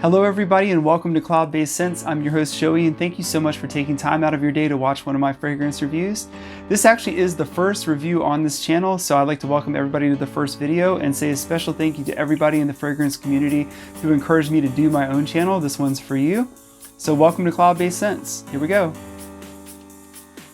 Hello everybody and welcome to Cloudbase Scents. I'm your host Joey and thank you so much for taking time out of your day to watch one of my fragrance reviews. This actually is the first review on this channel, so I'd like to welcome everybody to the first video and say a special thank you to everybody in the fragrance community who encouraged me to do my own channel. This one's for you. So welcome to Cloudbase Scents. Here we go.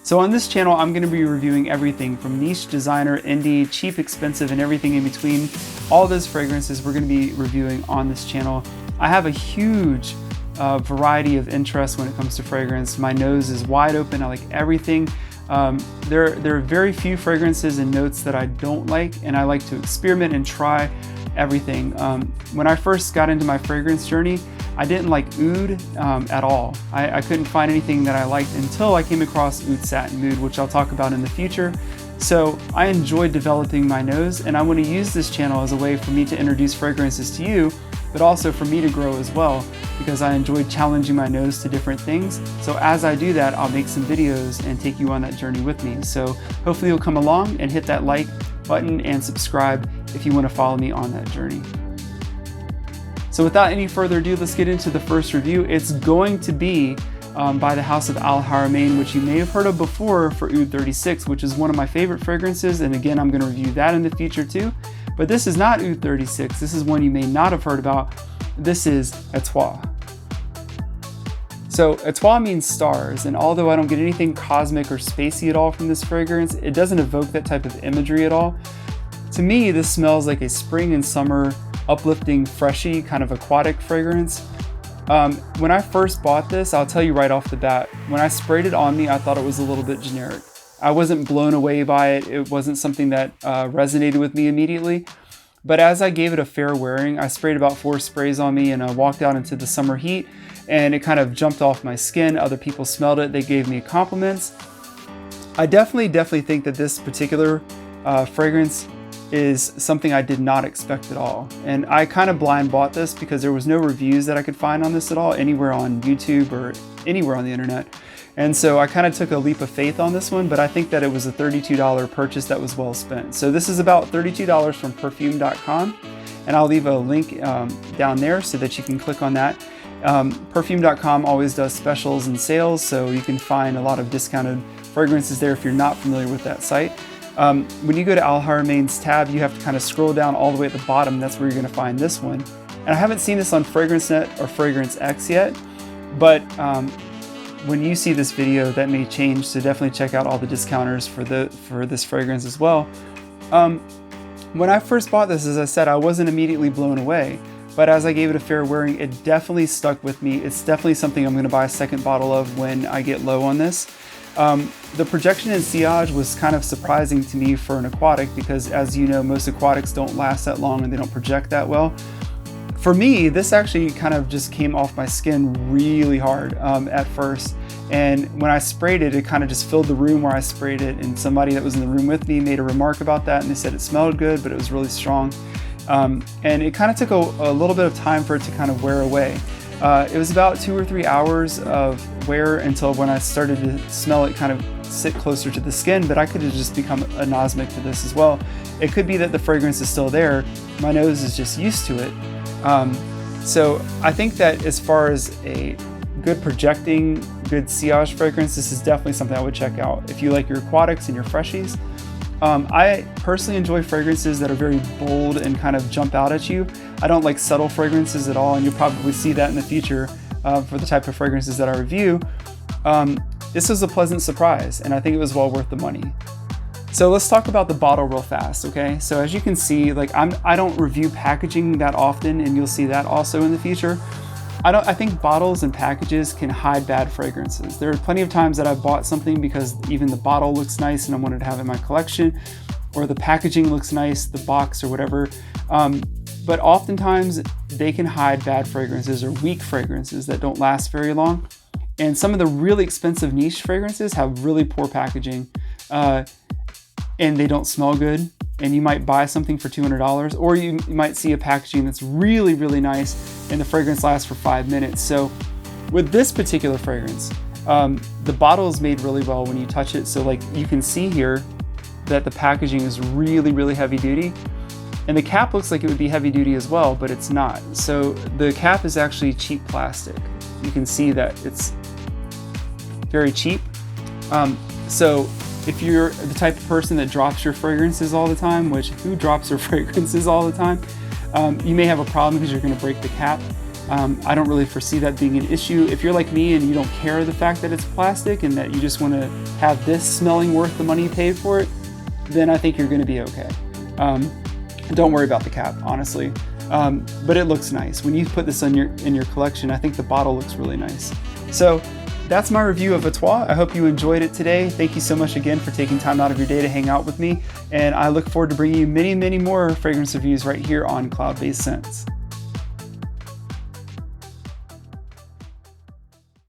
So on this channel, I'm going to be reviewing everything from niche, designer, indie, cheap, expensive, and everything in between. All those fragrances we're going to be reviewing on this channel. I have a huge variety of interests when it comes to fragrance. My nose is wide open. I like everything. There are very few fragrances and notes that I don't like, and I like to experiment and try everything. When I first got into my fragrance journey, I didn't like oud at all. I couldn't find anything that I liked until I came across Oud Satin Mood, which I'll talk about in the future. So I enjoyed developing my nose, and I want to use this channel as a way for me to introduce fragrances to you, but also for me to grow as well, because I enjoyed challenging my nose to different things. So as I do that, I'll make some videos and take you on that journey with me. So hopefully you'll come along and hit that like button and subscribe if you want to follow me on that journey. So without any further ado, let's get into the first review. It's going to be by the house of Haramain, which you may have heard of before for Oud 36, which is one of my favorite fragrances. And again, I'm going to review that in the future too. But this is not Oud 36. This is one you may not have heard about. This is Etoiles. So Etoiles means stars, and although I don't get anything cosmic or spacey at all from this fragrance, it doesn't evoke that type of imagery at all. To me, this smells like a spring and summer uplifting, freshy kind of aquatic fragrance. When I first bought this, I'll tell you right off the bat, when I sprayed it on me, I thought it was a little bit generic. I wasn't blown away by it. It wasn't something that resonated with me immediately. But as I gave it a fair wearing, I sprayed about 4 sprays on me and I walked out into the summer heat and it kind of jumped off my skin. Other people smelled it. They gave me compliments. I definitely think that this particular fragrance is something I did not expect at all. And I kind of blind bought this because there was no reviews that I could find on this at all, anywhere on YouTube or anywhere on the internet. And so I kind of took a leap of faith on this one, but I think that it was a $32 purchase that was well spent. So this is about $32 from perfume.com, and I'll leave a link down there so that you can click on that. Perfume.com always does specials and sales, so you can find a lot of discounted fragrances there if you're not familiar with that site. When you go to Haramain's tab, you have to kind of scroll down all the way at the bottom. That's where you're going to find this one. And I haven't seen this on FragranceNet or Fragrance X yet, but when you see this video, that may change. So definitely check out all the discounters for this fragrance as well. When I first bought this, as I said, I wasn't immediately blown away, but as I gave it a fair wearing, it definitely stuck with me. It's definitely something I'm going to buy a second bottle of when I get low on this. The projection and sillage was kind of surprising to me for an aquatic because, as you know, most aquatics don't last that long and they don't project that well. For me, this actually kind of just came off my skin really hard at first. And when I sprayed it, it kind of just filled the room where I sprayed it. And somebody that was in the room with me made a remark about that, and they said it smelled good, but it was really strong. And it kind of took a little bit of time for it to kind of wear away. It was about 2 or 3 hours of wear until when I started to smell it kind of sit closer to the skin, but I could have just become anosmic to this as well. It could be that the fragrance is still there. My nose is just used to it. So I think that as far as a good projecting, good sillage fragrance, this is definitely something I would check out. If you like your aquatics and your freshies. I personally enjoy fragrances that are very bold and kind of jump out at you. I don't like subtle fragrances at all, and you'll probably see that in the future for the type of fragrances that I review. This was a pleasant surprise, and I think it was well worth the money. So let's talk about the bottle real fast, okay? So as you can see, like I don't review packaging that often, and you'll see that also in the future. I think bottles and packages can hide bad fragrances. There are plenty of times that I've bought something because even the bottle looks nice and I wanted to have it in my collection, or the packaging looks nice, the box or whatever. But oftentimes they can hide bad fragrances or weak fragrances that don't last very long. And some of the really expensive niche fragrances have really poor packaging and they don't smell good. And you might buy something for $200, or you might see a packaging that's really, really nice and the fragrance lasts for 5 minutes. So with this particular fragrance, the bottle is made really well when you touch it. So like you can see here that the packaging is really, really heavy duty. And the cap looks like it would be heavy duty as well, but it's not. So the cap is actually cheap plastic. You can see that it's very cheap. So if you're the type of person that drops your fragrances all the time, which who drops their fragrances all the time, you may have a problem because you're going to break the cap. I don't really foresee that being an issue. If you're like me and you don't care the fact that it's plastic and that you just want to have this smelling worth the money you paid for it, then I think you're going to be okay. Don't worry about the cap, honestly. But it looks nice. When you put this in your collection, I think the bottle looks really nice. So that's my review of Etoiles. I hope you enjoyed it today. Thank you so much again for taking time out of your day to hang out with me. And I look forward to bringing you many, many more fragrance reviews right here on Cloudbase Scents.